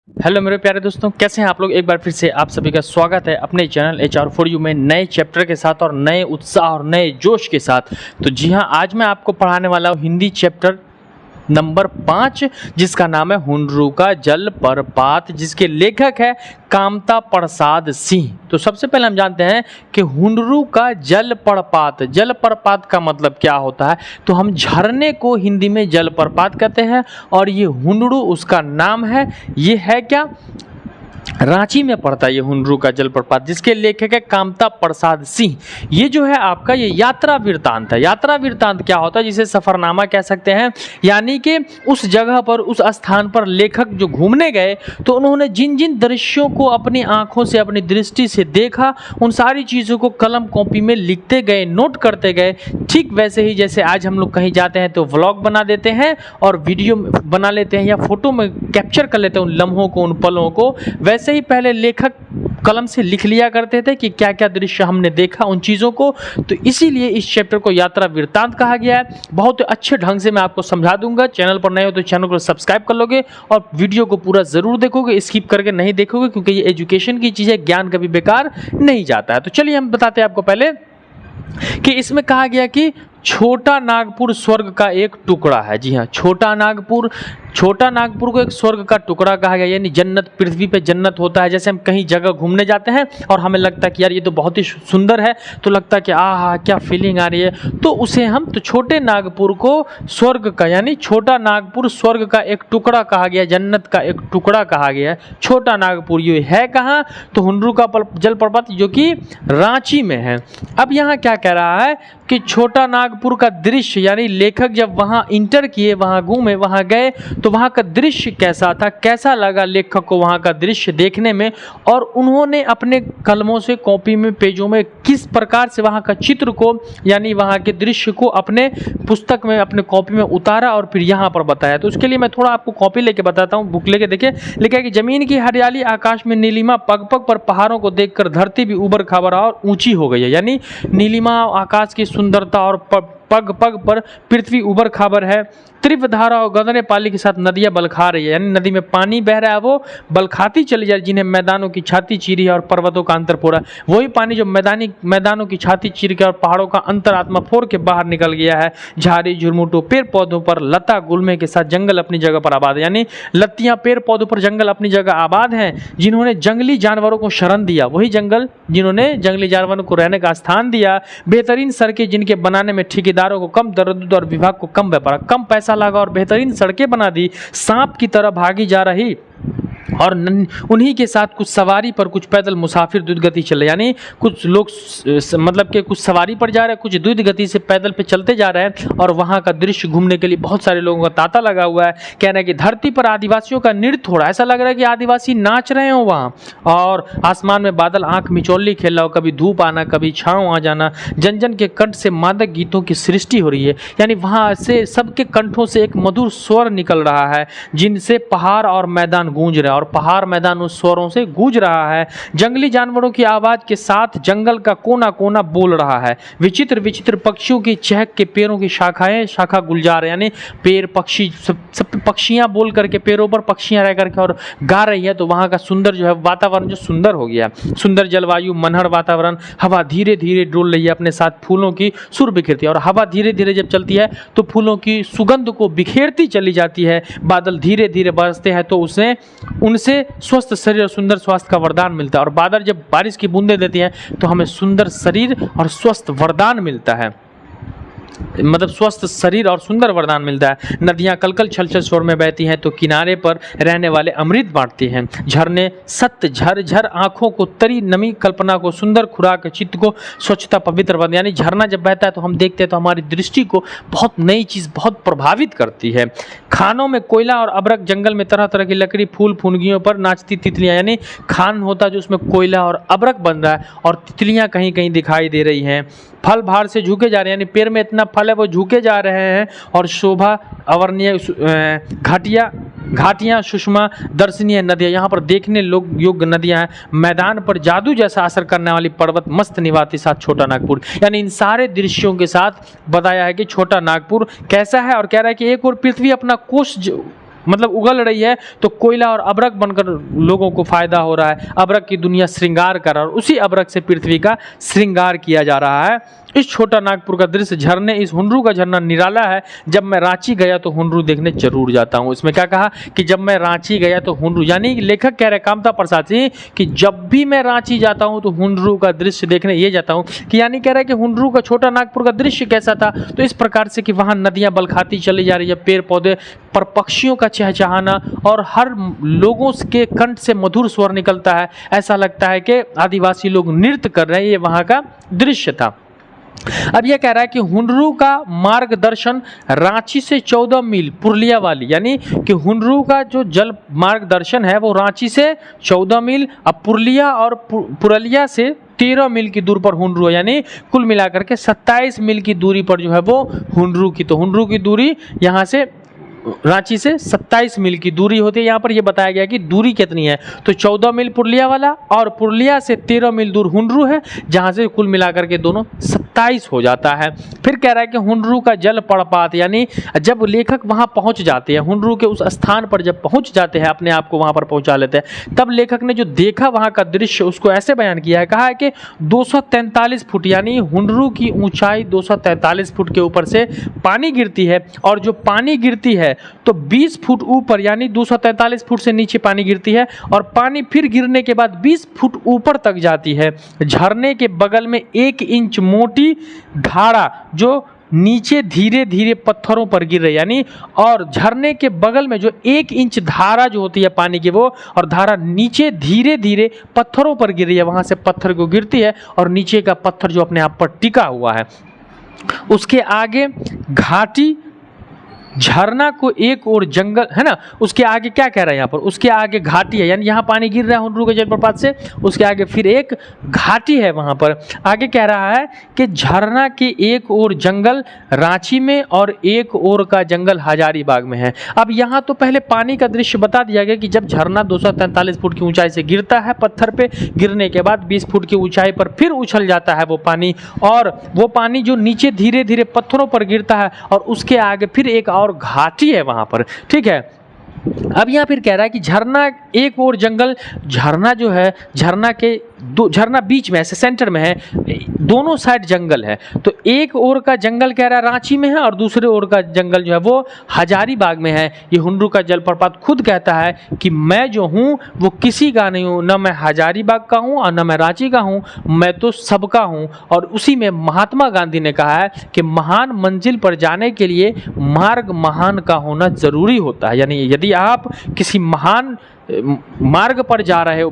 Hello मेरे प्यारे दोस्तों, कैसे हैं आप लोग। एक बार फिर से आप सभी का स्वागत है अपने चैनल HR4U में नए चैप्टर के साथ और नए उत्साह और नए जोश के साथ। तो जी हाँ, आज मैं आपको पढ़ाने वाला हूँ हिंदी चैप्टर नंबर 5, जिसका नाम है हुंडरू का जलप्रपात, जिसके लेखक है कामता प्रसाद सिंह। तो सबसे पहले हम जानते हैं कि हुंडरू का जलप्रपात, जलप्रपात का मतलब क्या होता है। तो हम झरने को हिंदी में जलप्रपात कहते हैं और ये हुंडरू उसका नाम है। ये है क्या, रांची में पड़ता है ये हुंडरू का जलप्रपात, जिसके लेखक है कामता प्रसाद सिंह। ये जो है आपका ये यात्रा वृत्तांत है। यात्रा वृत्तांत क्या होता है, जिसे सफरनामा कह सकते हैं। यानी कि उस जगह पर, उस स्थान पर लेखक जो घूमने गए तो उन्होंने जिन जिन दृश्यों को अपनी आंखों से, अपनी दृष्टि से देखा, उन सारी चीज़ों को कलम कॉपी में लिखते गए, नोट करते गए। ठीक वैसे ही जैसे आज हम लोग कहीं जाते हैं तो व्लॉग बना देते हैं और वीडियो बना लेते हैं या फोटो में कैप्चर कर लेते हैं उन लम्हों को, उन पलों को, वैसे ही पहले लेखक कलम से लिख लिया करते थे कि क्या क्या दृश्य हमने देखा उन चीज़ों को। तो इसीलिए इस चैप्टर को यात्रा वृत्तांत कहा गया है। बहुत अच्छे ढंग से मैं आपको समझा दूंगा। चैनल पर नए हो तो चैनल को सब्सक्राइब कर लोगे और वीडियो को पूरा ज़रूर देखोगे, स्किप करके नहीं देखोगे, क्योंकि ये एजुकेशन की चीज़ है, ज्ञान कभी बेकार नहीं जाता है। तो चलिए हम बताते हैं आपको पहले कि इसमें कहा गया कि छोटा नागपुर स्वर्ग का एक टुकड़ा है। जी हाँ, छोटा नागपुर को एक स्वर्ग का टुकड़ा कहा गया। यानी जन्नत, पृथ्वी पे जन्नत होता है। जैसे हम कहीं जगह घूमने जाते हैं और हमें लगता है कि यार ये तो बहुत ही सुंदर है, तो लगता है कि आहा क्या फीलिंग आ रही है, तो उसे हम, तो छोटे नागपुर को स्वर्ग का, यानी छोटा नागपुर स्वर्ग का एक टुकड़ा कहा गया, जन्नत का एक टुकड़ा कहा गया है छोटा नागपुर। ये है कहाँ, तो हुंडरू का जलप्रपात जो कि रांची में है। अब यहाँ क्या कह रहा है कि छोटा नागपुर का दृश्य, यानी लेखक जब वहाँ इंटर किए, वहाँ घूमे, वहाँ गए, तो वहाँ का दृश्य कैसा था, कैसा लगा लेखक को वहाँ का दृश्य देखने में, और उन्होंने अपने कलमों से, कॉपी में, पेजों में किस प्रकार से वहाँ का चित्र को, यानी वहाँ के दृश्य को अपने पुस्तक में, अपने कॉपी में उतारा और फिर यहाँ पर बताया। तो उसके लिए मैं थोड़ा आपको कॉपी लेके बताता हूँ, बुक लेके। देखिए लिखा है कि जमीन की हरियाली, आकाश में नीलिमा, पग पग पर पहाड़ों को देखकर धरती भी उबर खाबर और ऊंची हो गई है। यानी नीलिमा, आकाश की सुंदरता और पग पग पर पृथ्वी उबर खाबर है। तीव्र धारा और गगने पाली के साथ नदियां बलखा रही है, यानी नदी में पानी बह रहा है, वो बलखाती चली जा रही है, जिन्हें मैदानों की छाती चीरी है और पर्वतों का अंतर फोड़ा। वही पानी जो मैदानों की छाती चीर के और पहाड़ों का अंतरात्मा फोड़ के बाहर निकल गया है। झाड़ी झुरमुटों, पेड़ पौधों पर लता गुल्मे के साथ जंगल अपनी जगह पर आबाद है। यानी लत्तियां, पेड़ पौधों पर जंगल अपनी जगह आबाद हैं। जिन्होंने जंगली जानवरों को शरण दिया, वही जंगल जिन्होंने जंगली जानवरों को रहने का स्थान दिया। बेहतरीन सड़कें जिनके बनाने में ठेकेदारों को कम दर्द और विभाग को कम व्यापार, कम पैसा लगा और बेहतरीन सड़कें बना दी। सांप की तरह भागी जा रही और उन्हीं के साथ कुछ सवारी पर, कुछ पैदल मुसाफिर द्रुत गति चले। यानी कुछ लोग मतलब कि कुछ सवारी पर जा रहे हैं, कुछ द्रुत गति से पैदल पे चलते जा रहे हैं, और वहाँ का दृश्य घूमने के लिए बहुत सारे लोगों का तांता लगा हुआ है। कहना है कि धरती पर आदिवासियों का नृत्य हो रहा है, ऐसा लग रहा है कि आदिवासी नाच रहे हो वहाँ। और आसमान में बादल आंख मिचौली खेल रहा हो, कभी धूप आना, कभी छाँव आ जाना। जन जन के कंठ से मादक गीतों की सृष्टि हो रही है। यानी वहाँ से सबके कंठों से एक मधुर स्वर निकल रहा है, जिनसे पहाड़ और मैदान गूंज रहे हैं, और पहाड़ मैदान उस स्वरों से गूंज रहा है। जंगली जानवरों की आवाज के साथ जंगल का कोना कोना बोल रहा है। विचित्र विचित्र पक्षियों की चहक के पेड़ों की शाखाएं शाखा गुलजार, यानी पेड़, पक्षी, सब पक्षियां बोल करके, पेड़ों पर पक्षियां रह करके और गा रही है। तो वहां का सुंदर जो है वातावरण जो सुंदर हो गया, सुंदर जलवायु, मनहर वातावरण। हवा धीरे धीरे डोल रही है, अपने साथ फूलों की सुर बिखेरती है, और हवा धीरे धीरे जब चलती है तो फूलों की सुगंध को बिखेरती चली जाती है। बादल धीरे धीरे बरसते हैं तो उनसे स्वस्थ शरीर और सुंदर स्वास्थ्य का वरदान मिलता है। और बादल जब बारिश की बूंदें देती हैं तो हमें सुंदर शरीर और स्वस्थ वरदान मिलता है, मतलब स्वस्थ शरीर और सुंदर वरदान मिलता है। नदियां कलकल छलछल स्वर में बहती हैं तो किनारे पर रहने वाले अमृत बांटती हैं। झरने सत्य झर झर आंखों को तरी नमी, कल्पना को सुंदर खुराक, चित्त को स्वच्छता पवित्र बन। यानी झरना जब बहता है तो हम देखते हैं तो हमारी दृष्टि को बहुत नई चीज़ बहुत प्रभावित करती है। खानों में कोयला और अबरक, जंगल में तरह तरह की लकड़ी, फूल फुनगियों पर नाचती तितलियां। यानी खान होता जो उसमें कोयला और अबरक बन रहा है और तितलियां कहीं कहीं दिखाई दे रही हैं। फल भार से झुके जा रहे हैं, यानी पेड़ में इतना फल है वो झुके जा रहे हैं। और शोभा अवर्णीय घाटियां सुषमा दर्शनीय नदियां, यहाँ पर देखने योग्य नदियां हैं। मैदान पर जादू जैसा असर करने वाली पर्वत, मस्त निवाती साथ छोटा नागपुर। यानी इन सारे दृश्यों के साथ बताया है कि छोटा नागपुर कैसा है। और कह रहा है कि एक और पृथ्वी अपना कोष मतलब उगल रही है, तो कोयला और अभ्रक बनकर लोगों को फायदा हो रहा है। अभ्रक की दुनिया श्रृंगार कर, और उसी अभ्रक से पृथ्वी का श्रृंगार किया जा रहा है। इस छोटा नागपुर का दृश्य झरने, इस हुंडरू का झरना निराला है। जब मैं रांची गया तो हुंडरू देखने जरूर जाता हूँ। इसमें क्या कहा कि जब मैं रांची गया तो हुंडरू, यानी लेखक कह रहे कामता प्रसाद सिंह कि जब भी मैं रांची जाता हूँ तो हुंडरू का दृश्य देखने ये जाता हूँ, कि यानी कह रहा है कि हुंडरू का छोटा नागपुर का दृश्य कैसा था, तो इस प्रकार से कि वहाँ नदियाँ बलखाती चली जा रही है, पेड़ पौधे पर पक्षियों का चहचहाना, और हर लोगों के कंठ से मधुर स्वर निकलता है। ऐसा लगता है कि आदिवासी लोग नृत्य कर रहे हैं। ये वहाँ का दृश्य था। अब यह कह रहा है कि हुंडरू का मार्गदर्शन रांची से 14 मील पुरलिया वाली, यानी कि हुंडरू का जो जल मार्गदर्शन है वो रांची से 14 मील, अब पुरलिया और पुरलिया से 13 मील की दूर पर हुंडरू है, यानी कुल मिलाकर के 27 मील की दूरी पर जो है वो हुंडरू की, तो हुंडरू की दूरी यहाँ से रांची से 27 मील की दूरी होती है। यहाँ पर यह बताया गया कि दूरी कितनी है, तो 14 मील पुरलिया वाला और पुरलिया से 13 मील दूर हुंडरू है, जहाँ से कुल मिलाकर के दोनों 27 हो जाता है। फिर कह रहा है कि हुंडरू का जल प्रपात, यानी जब लेखक वहाँ पहुँच जाते हैं, हुंडरू के उस स्थान पर जब पहुँच जाते हैं, अपने आप को वहाँ पर पहुँचा लेते हैं, तब लेखक ने जो देखा वहाँ का दृश्य उसको ऐसे बयान किया है। कहा है कि 243 फुट, यानी हुंडरू की ऊंचाई 243 फुट के ऊपर से पानी गिरती है, और जो पानी गिरती है तो 20 फुट ऊपर, यानी 243 फुट से नीचे पानी गिरती है, और पानी फिर गिरने के बाद 20 फुट ऊपर तक जाती है। झरने के बगल में 1 इंच मोटी धारा जो नीचे धीरे धीरे पत्थरों पर गिर रही, यानी और झरने के बगल में जो 1 इंच धारा जो होती है पानी की, वो और धारा नीचे धीरे धीरे पत्थरों पर गिर रही है, वहां से पत्थर को गिरती है और नीचे का पत्थर जो अपने आप पर टिका हुआ है। उसके आगे घाटी, झरना को एक और जंगल है ना, उसके आगे क्या कह रहा है यहाँ पर, उसके आगे घाटी है, यानी यहाँ पानी गिर रहा है हुंडरू के जलप्रपात से, उसके आगे फिर एक घाटी है। वहाँ पर आगे कह रहा है कि झरना के एक और जंगल रांची में और एक और का जंगल हजारीबाग में है। अब यहाँ तो पहले पानी का दृश्य बता दिया गया कि जब झरना 243 फुट की ऊंचाई से गिरता है, पत्थर पे गिरने के बाद 20 फुट की ऊंचाई पर फिर उछल जाता है वो पानी, और वो पानी जो नीचे धीरे धीरे पत्थरों पर गिरता है, और उसके आगे फिर एक और घाटी है वहां पर, ठीक है। अब यहाँ फिर कह रहा है कि झरना एक और जंगल, झरना जो है, झरना के दो, झरना बीच में ऐसे सेंटर में है, दोनों साइड जंगल है, तो एक ओर का जंगल कह रहा है रांची में है, और दूसरे ओर का जंगल जो है वो हजारीबाग में है। ये हुंडरू का जलप्रपात खुद कहता है कि मैं जो हूँ वो किसी का नहीं हूँ, न मैं हजारीबाग का हूँ और न मैं रांची का हूँ, मैं तो सबका हूँ। और उसी में महात्मा गांधी ने कहा है कि महान मंजिल पर जाने के लिए मार्ग महान का होना जरूरी होता है, यानी यदि आप किसी महान मार्ग पर जा रहे हो,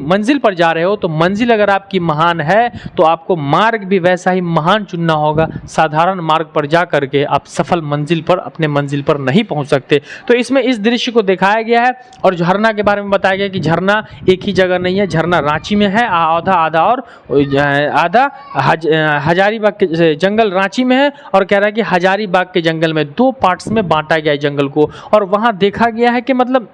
मंजिल पर जा रहे हो, तो मंजिल अगर आपकी महान है तो आपको मार्ग भी वैसा ही महान चुनना होगा। साधारण मार्ग पर जा करके आप सफल मंजिल पर, अपने मंजिल पर नहीं पहुंच सकते। तो इसमें इस दृश्य को दिखाया गया है, और झरना के बारे में बताया गया कि झरना एक ही जगह नहीं है, झरना रांची में है आधा आधा, और आधा हजारीबाग के जंगल रांची में है, और कह रहा है कि हजारीबाग के जंगल में 2 पार्ट्स में बांटा गया है जंगल को, और वहां देखा गया है कि मतलब,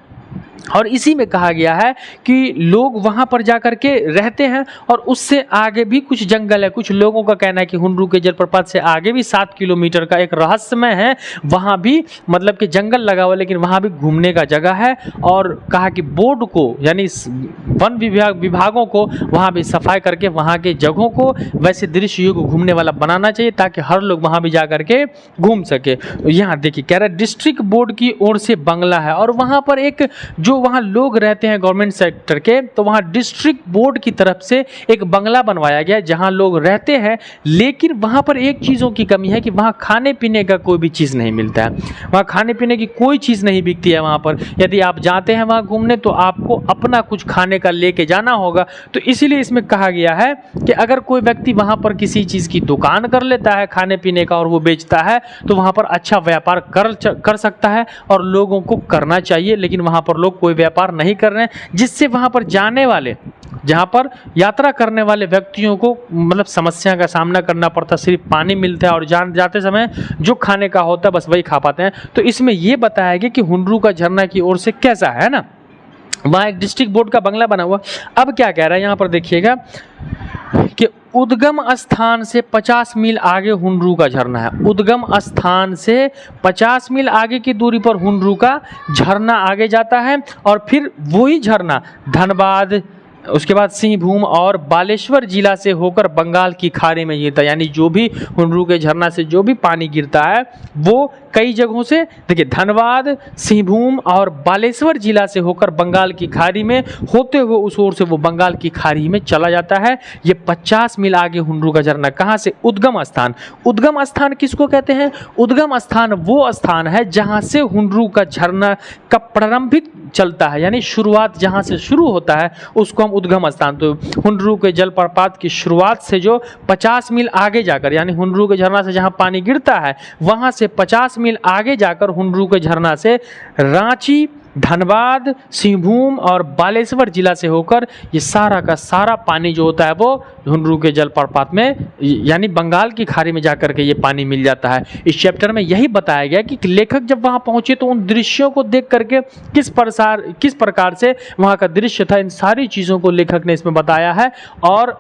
और इसी में कहा गया है कि लोग वहां पर जाकर के रहते हैं, और उससे आगे भी कुछ जंगल है। कुछ लोगों का कहना है कि हुंडरू के जलप्रपात से आगे भी 7 किलोमीटर का एक रहस्यमय है, वहां भी मतलब कि जंगल लगा हुआ, लेकिन वहां भी घूमने का जगह है। और कहा कि बोर्ड को, यानी वन विभागों को वहां भी सफाई करके वहां के जगहों को वैसे दृश्य युग घूमने वाला बनाना चाहिए, ताकि हर लोग वहां भी जा करके घूम सके। यहाँ देखिए कह रहा है डिस्ट्रिक्ट बोर्ड की ओर से बंगला है, और वहां पर एक जो वहां लोग रहते हैं गवर्नमेंट सेक्टर के, तो वहां डिस्ट्रिक्ट बोर्ड की तरफ से एक बंगला बनवाया गया जहां लोग रहते हैं। लेकिन वहां पर एक चीजों की कमी है कि वहां खाने पीने का कोई भी चीज नहीं मिलता है, वहां खाने पीने की कोई चीज नहीं बिकती है वहां पर। यदि आप जाते हैं वहां घूमने तो आपको अपना कुछ खाने का लेके जाना होगा। तो इसीलिए इसमें कहा गया है कि अगर कोई व्यक्ति वहां पर किसी चीज की दुकान कर लेता है खाने पीने का, और वो बेचता है, तो वहां पर अच्छा व्यापार कर सकता है, और लोगों को करना चाहिए। लेकिन वहां पर लोग कोई व्यापार नहीं कर रहे हैं, जिससे वहां पर जाने वाले, जहां पर यात्रा करने वाले व्यक्तियों को मतलब समस्या का सामना करना पड़ता। सिर्फ पानी मिलता है, और जाते समय जो खाने का होता है बस वही खा पाते हैं। तो इसमें यह बताया गया कि हुंडरू का झरना की ओर से कैसा है ना, वहां एक डिस्ट्रिक्ट बोर्ड का बंगला बना हुआ। अब क्या कह रहा है यहाँ पर देखिएगा, कि उद्गम स्थान से 50 मील आगे हुंडरू का झरना है। उद्गम स्थान से 50 मील आगे की दूरी पर हुंडरू का झरना आगे जाता है और फिर वही झरना धनबाद, उसके बाद सिंहभूम और बालेश्वर जिला से होकर बंगाल की खाड़ी में गिरता है। यानी जो भी हुंडरू के झरना से जो भी पानी गिरता है वो कई जगहों से, देखिए धनबाद, सिंहभूम और बालेश्वर जिला से होकर बंगाल की खाड़ी में होते हुए उस ओर से वो बंगाल की खाड़ी में चला जाता है। ये 50 मील आगे हुंडरू का झरना कहाँ से? उद्गम स्थान। उद्गम स्थान किसको कहते हैं? उद्गम स्थान वो स्थान है जहाँ से हुंडरू का झरना का प्रारंभिक चलता है, यानी शुरुआत जहाँ से शुरू होता है उसको हम उद्गम स्थान। तो हुंडरू के जलप्रपात की शुरुआत से जो 50 मील आगे जाकर, यानी हुंडरू के झरना से जहाँ पानी गिरता है वहाँ से 50 मील आगे जाकर हुंडरू के झरना से रांची, धनबाद, सिंहभूम और बालेश्वर जिला से होकर ये सारा का सारा पानी जो होता है वो हुंडरू के जलप्रपात में यानी बंगाल की खाड़ी में जाकर के ये पानी मिल जाता है। इस चैप्टर में यही बताया गया कि लेखक जब वहाँ पहुँचे तो उन दृश्यों को देख करके किस प्रकार से वहाँ का दृश्य था, इन सारी चीज़ों को लेखक ने इसमें बताया है। और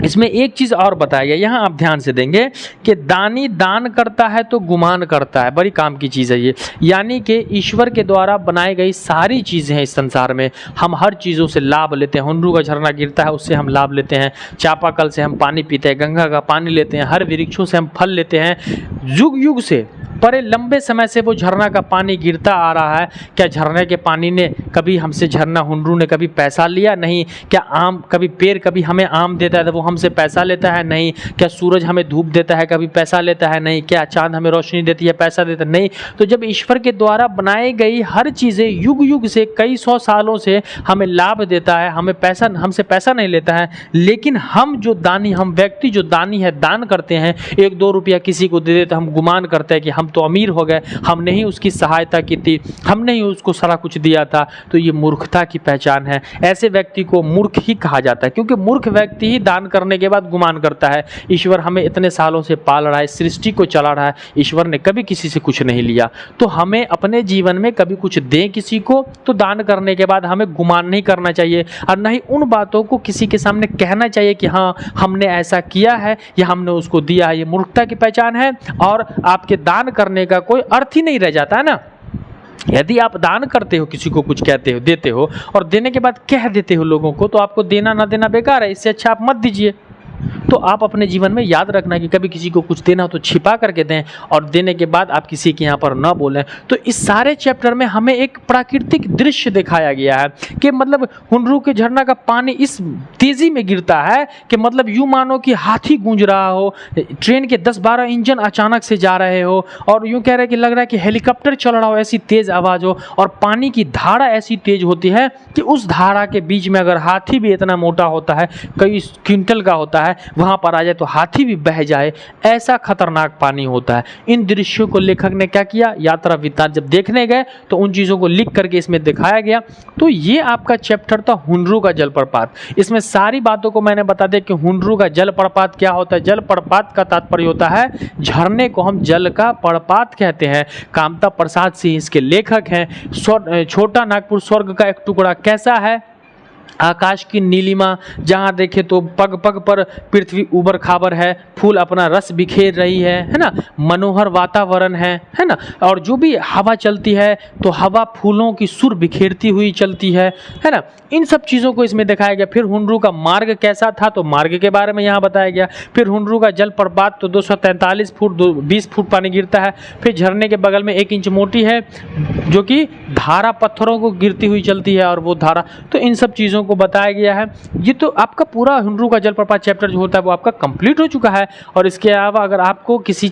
इसमें एक चीज़ और बताया गया, यहाँ आप ध्यान से देंगे कि दानी दान करता है तो गुमान करता है। बड़ी काम की चीज़ है ये, यानी कि ईश्वर के द्वारा बनाई गई सारी चीज़ें हैं इस संसार में, हम हर चीज़ों से लाभ लेते हैं। हुंडरू का झरना गिरता है उससे हम लाभ लेते हैं, चापाकल से हम पानी पीते हैं, गंगा का पानी लेते हैं, हर वृक्षों से हम फल लेते हैं। युग युग से बड़े लंबे समय से वो झरना का पानी गिरता आ रहा है। क्या झरने के पानी ने कभी हमसे, झरना हुंडरू ने कभी पैसा लिया? नहीं। क्या आम, कभी पेड़ कभी हमें आम देता है तो वो हमसे पैसा लेता है? नहीं। क्या सूरज हमें धूप देता है, कभी पैसा लेता है? नहीं। क्या चांद हमें रोशनी देती है, पैसा देता है? नहीं। तो जब ईश्वर के द्वारा बनाई गई हर चीज़ें युग युग से कई सौ सालों से हमें लाभ देता है, हमें पैसा, हमसे पैसा नहीं लेता है, लेकिन हम जो दानी, हम व्यक्ति जो दानी है, दान करते हैं, 1-2 रुपया किसी को दे देते, हम गुमान करते हैं कि हम तो अमीर हो गए, हमने ही उसकी सहायता की थी, हमने ही उसको सारा कुछ दिया था। तो ये मूर्खता की पहचान है। ऐसे व्यक्ति को मूर्ख ही कहा जाता है, क्योंकि मूर्ख व्यक्ति ही दान करने के बाद गुमान करता है। ईश्वर हमें इतने सालों से पाल रहा है, सृष्टि को चला रहा है, ईश्वर ने कभी किसी से कुछ नहीं लिया। तो हमें अपने जीवन में कभी कुछ दें किसी को तो दान करने के बाद हमें गुमान नहीं करना चाहिए, और न ही उन बातों को किसी के सामने कहना चाहिए कि हाँ हमने ऐसा किया है या हमने उसको दिया है। ये मूर्खता की पहचान है और आपके दान करने का कोई अर्थ ही नहीं रह जाता है ना। यदि आप दान करते हो, किसी को कुछ कहते हो, देते हो और देने के बाद कह देते हो लोगों को, तो आपको देना ना देना बेकार है। इससे अच्छा आप मत दीजिए। तो आप अपने जीवन में याद रखना कि कभी किसी को कुछ देना हो तो छिपा करके दें, और देने के बाद आप किसी के यहाँ पर न बोलें। तो इस सारे चैप्टर में हमें एक प्राकृतिक दृश्य दिखाया गया है कि मतलब हुंडरू के झरना का पानी इस तेजी में गिरता है कि मतलब यूँ मानो कि हाथी गूंज रहा हो, ट्रेन के 10-12 इंजन अचानक से जा रहे हो, और यूँ कह रहे कि लग रहा है कि हेलीकॉप्टर चल रहा हो, ऐसी तेज आवाज़ हो, और पानी की धारा ऐसी तेज होती है कि उस धारा के बीच में अगर हाथी भी इतना मोटा होता है, कई क्विंटल का होता है, वहाँ पर आ जाए तो हाथी भी बह जाए, ऐसा खतरनाक पानी होता है। इन दृश्यों को लेखक ने क्या किया, यात्रा वृत्तांत जब देखने गए तो उन चीज़ों को लिख करके इसमें दिखाया गया। तो ये आपका चैप्टर था हुंडरू का जलप्रपात। इसमें सारी बातों को मैंने बता दिया कि हुंडरू का जलप्रपात क्या होता है। जलप्रपात का तात्पर्य होता है झरने को हम जल का प्रपात कहते हैं। कामता प्रसाद सिंह इसके लेखक हैं। छोटा नागपुर स्वर्ग का एक टुकड़ा कैसा है, आकाश की नीलिमा, जहाँ देखे तो पग पग पर पृथ्वी उबर खाबर है, फूल अपना रस बिखेर रही है ना, मनोहर वातावरण है ना, और जो भी हवा चलती है तो हवा फूलों की सुर बिखेरती हुई चलती है ना। इन सब चीज़ों को इसमें दिखाया गया। फिर हुंडरू का मार्ग कैसा था, तो मार्ग के बारे में यहाँ बताया गया। फिर हुंडरू का जलप्रपात तो 243 फुट 20 फुट पानी गिरता है। फिर झरने के बगल में 1 इंच मोटी है जो कि धारा पत्थरों को गिरती हुई चलती है, और वो धारा, तो इन सब चीज़ों को बताया गया है। ये तो आपका पूरा हुंडरू का जलप्रपात चैप्टर जो होता है वो आपका कंप्लीट हो चुका है। और इसके अलावा अगर आपको किसी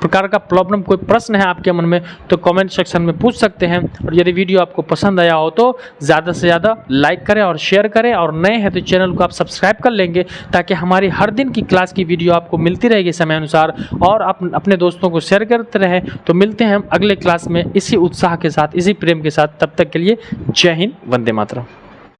प्रकार का प्रॉब्लम, कोई प्रश्न है आपके मन में, तो कमेंट सेक्शन में पूछ सकते हैं। और यदि वीडियो आपको पसंद आया हो तो ज़्यादा से ज़्यादा लाइक करें और शेयर करें, और नए हैं तो चैनल को आप सब्सक्राइब कर लेंगे ताकि हमारी हर दिन की क्लास की वीडियो आपको मिलती रहेगी समय अनुसार, और आप अपने दोस्तों को शेयर करते रहें। तो मिलते हैं हम अगले क्लास में इसी उत्साह के साथ, इसी प्रेम के साथ। तब तक के लिए जय हिंद, वंदे मातरम।